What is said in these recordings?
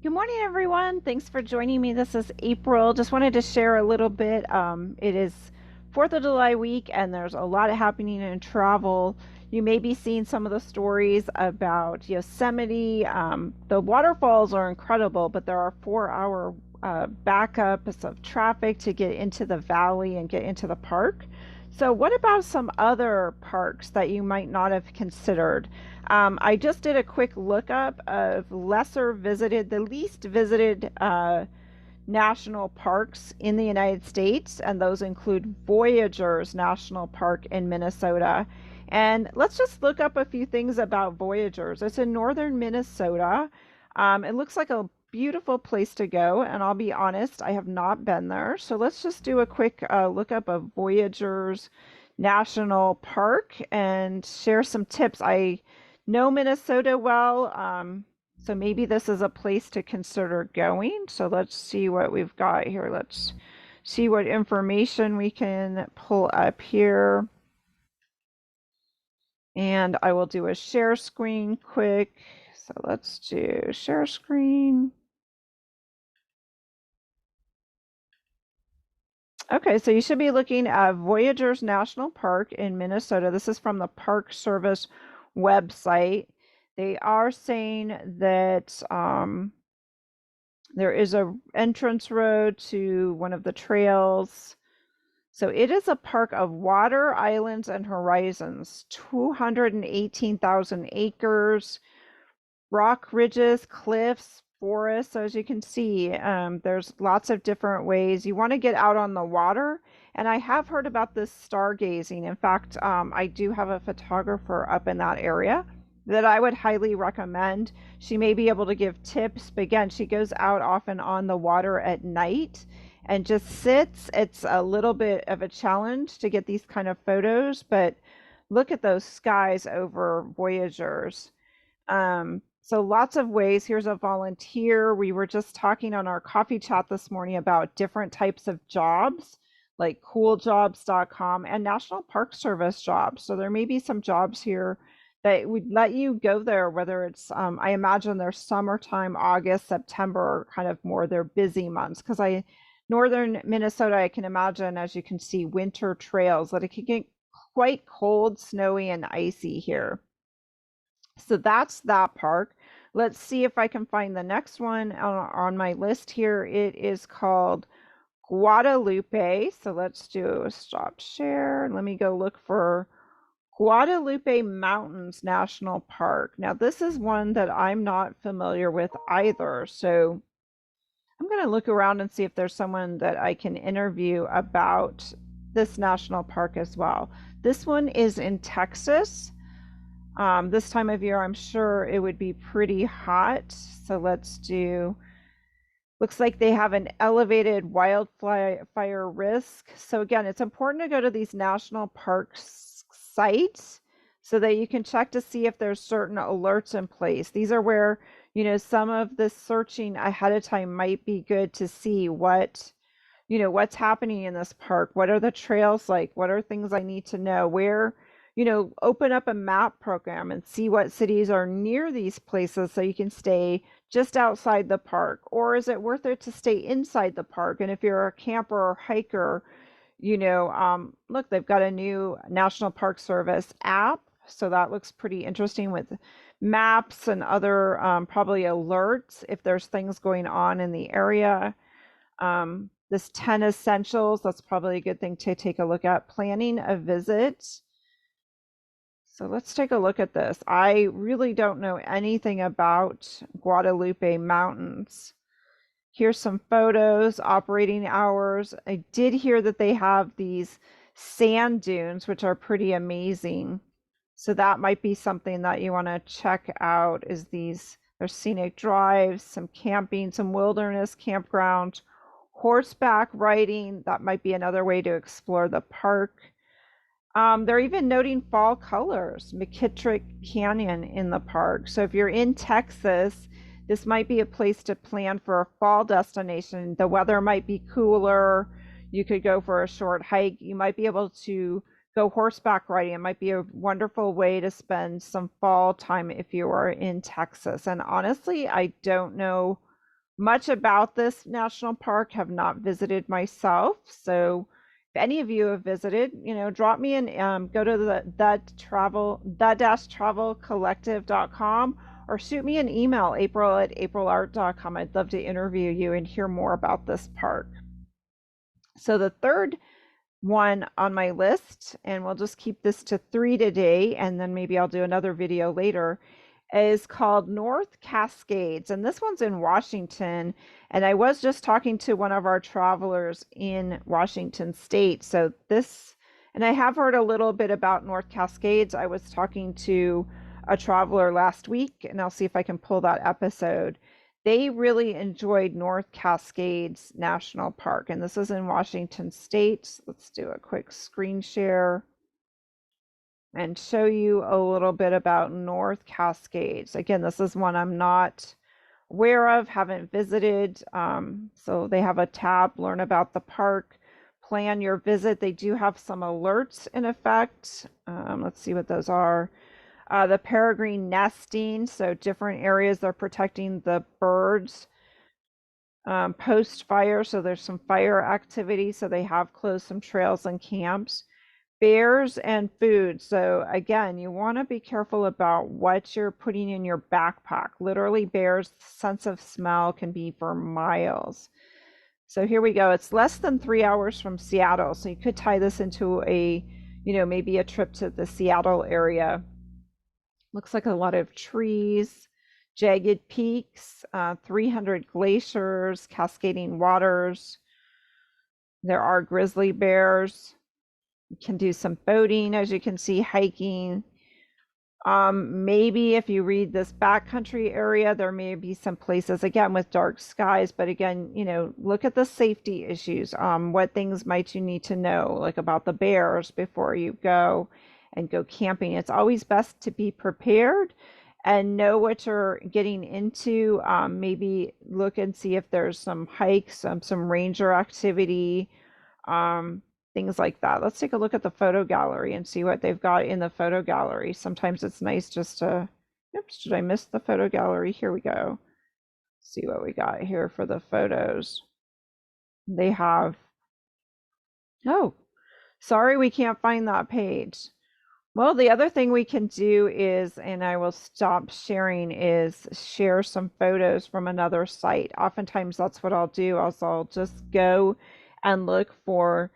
Good morning, everyone. Thanks for joining me. This is April. Just wanted to share a little bit. It is 4th of July week, and there's a lot happening in travel. You may be seeing some of the stories about Yosemite. The waterfalls are incredible, but there are 4-hour backups of traffic to get into the valley and get into the park. So, what about some other parks that you might not have considered? I just did a quick lookup of the least visited national parks in the United States, and those include Voyageurs National Park in Minnesota. And let's just look up a few things about Voyageurs. It's in northern Minnesota. It looks like a beautiful place to go, and I'll be honest, I have not been there. So let's just do a quick lookup of Voyageurs National Park and share some tips. I know Minnesota well, so maybe this is a place to consider going. So let's see what we've got here. Let's see what information we can pull up here. And I will do a share screen quick. So let's do share screen. Okay, so you should be looking at Voyageurs National Park in Minnesota. This is from the Park Service website. They are saying that there is a entrance road to one of the trails. So it is a park of water, islands, and horizons, 218,000 acres, rock ridges, cliffs, forests. So as you can see, there's lots of different ways. You want to get out on the water. And I have heard about this stargazing. In fact, I do have a photographer up in that area that I would highly recommend. She may be able to give tips, but again, she goes out often on the water at night and just sits. It's a little bit of a challenge to get these kind of photos, but look at those skies over Voyageurs. So lots of ways. Here's a volunteer. We were just talking on our coffee chat this morning about different types of jobs, like cooljobs.com and National Park Service jobs. So there may be some jobs here that would let you go there, whether it's, I imagine there's summertime, August, September, kind of more their busy months. Because northern Minnesota, I can imagine, as you can see, winter trails that it can get quite cold, snowy, and icy here. So that's that park. Let's see if I can find the next one on my list here. It is called Guadalupe. So let's do a stop share. Let me go look for Guadalupe Mountains National Park. Now, this is one that I'm not familiar with either. So I'm going to look around and see if there's someone that I can interview about this national park as well. This one is in Texas. This time of year, I'm sure it would be pretty hot. So let's do, looks like they have an elevated wildfire risk. So again, it's important to go to these national parks sites so that you can check to see if there's certain alerts in place. These are where, some of the searching ahead of time might be good to see what's happening in this park. What are the trails like? What are things I need to know? Where, open up a map program and see what cities are near these places so you can stay just outside the park. Or is it worth it to stay inside the park? And if you're a camper or hiker, look, they've got a new National Park Service app. So that looks pretty interesting with maps and other probably alerts if there's things going on in the area. This 10 essentials, that's probably a good thing to take a look at. Planning a visit. So let's take a look at this. I really don't know anything about Guadalupe Mountains. Here's some photos, operating hours. I did hear that they have these sand dunes, which are pretty amazing. So that might be something that you want to check out is there's scenic drives, some camping, some wilderness campground, horseback riding. That might be another way to explore the park. They're even noting fall colors, McKittrick Canyon in the park. So if you're in Texas, this might be a place to plan for a fall destination. The weather might be cooler. You could go for a short hike. You might be able to go horseback riding. It might be a wonderful way to spend some fall time if you are in Texas. And honestly, I don't know much about this national park, have not visited myself. So if any of you have visited, drop me an go to the-travel collective.com, or shoot me an email, april@aprilart.com. I'd love to interview you and hear more about this park. So the third one on my list, and we'll just keep this to 3 today, and then maybe I'll do another video later, is called North Cascades. And this one's in Washington. And I was just talking to one of our travelers in Washington State. So and I have heard a little bit about North Cascades. I was talking to a traveler last week, and I'll see if I can pull that episode. They really enjoyed North Cascades National Park, and this is in Washington State. Let's do a quick screen share and show you a little bit about North Cascades. Again, this is one I'm not aware of, haven't visited. So they have a tab, learn about the park, plan your visit. They do have some alerts in effect. Let's see what those are. The peregrine nesting, so different areas they're protecting the birds. Post fire, so there's some fire activity, so they have closed some trails and camps. Bears and food. So again, you want to be careful about what you're putting in your backpack. Literally, bears' sense of smell can be for miles. So here we go. It's less than 3 hours from Seattle. So you could tie this into maybe a trip to the Seattle area. Looks like a lot of trees, jagged peaks, 300 glaciers, cascading waters. There are grizzly bears. You can do some boating, as you can see, hiking. Maybe if you read this backcountry area, there may be some places, again, with dark skies. But again, look at the safety issues. What things might you need to know, like about the bears before you go and go camping. It's always best to be prepared and know what you're getting into. Maybe look and see if there's some hikes, some ranger activity, things like that. Let's take a look at the photo gallery and see what they've got in the photo gallery. Sometimes it's nice just to, oops, did I miss the photo gallery? Here we go. See what we got here for the photos. They have, oh, sorry, we can't find that page. Well, the other thing we can do is, and I will stop sharing, is share some photos from another site. Oftentimes that's what I'll do. I'll just go and look for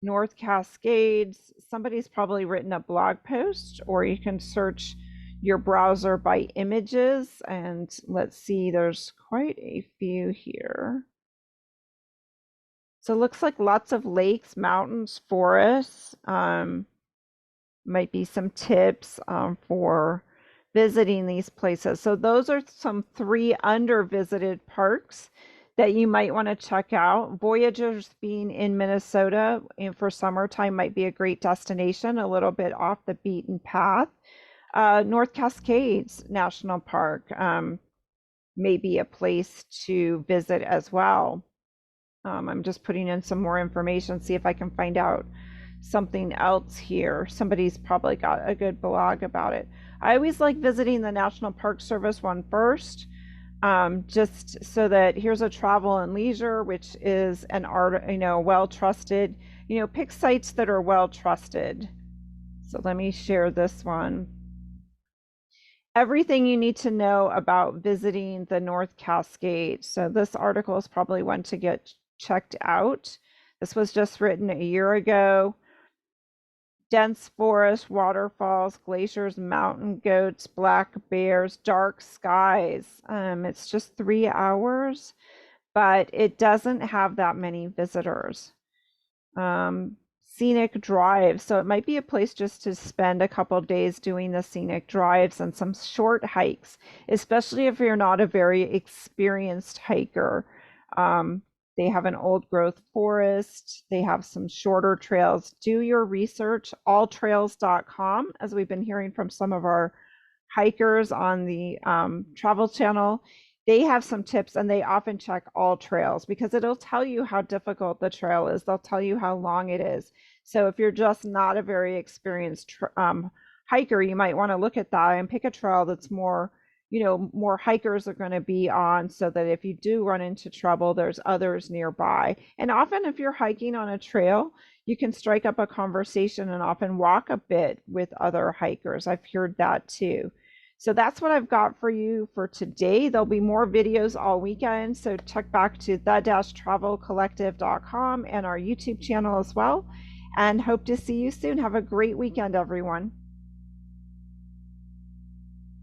North Cascades. Somebody's probably written a blog post, or you can search your browser by images. And let's see, there's quite a few here. So it looks like lots of lakes, mountains, forests. Might be some tips for visiting these places. So those are some 3 under-visited parks that you might want to check out. Voyageurs being in Minnesota and for summertime might be a great destination, a little bit off the beaten path. North Cascades National Park may be a place to visit as well. I'm just putting in some more information, see if I can find out something else here. Somebody's probably got a good blog about it. I always like visiting the National Park Service one first, just so that here's a travel and leisure, which is an art, well trusted, pick sites that are well trusted. So let me share this one. Everything you need to know about visiting the North Cascades. So this article is probably one to get checked out. This was just written a year ago. Dense forest, waterfalls, glaciers, mountain goats, black bears, dark skies. It's just 3 hours, but it doesn't have that many visitors. Scenic drives. So it might be a place just to spend a couple days doing the scenic drives and some short hikes, especially if you're not a very experienced hiker. They have an old growth forest. They have some shorter trails. Do your research, alltrails.com, as we've been hearing from some of our hikers on the Travel Channel. They have some tips, and they often check all trails because it'll tell you how difficult the trail is. They'll tell you how long it is. So if you're just not a very experienced hiker, you might want to look at that and pick a trail that's more more hikers are going to be on, so that if you do run into trouble, there's others nearby. And often if you're hiking on a trail, you can strike up a conversation and often walk a bit with other hikers. I've heard that too. So that's what I've got for you for today. There'll be more videos all weekend, so check back to the-travelcollective.com and our YouTube channel as well. And hope to see you soon. Have a great weekend, everyone.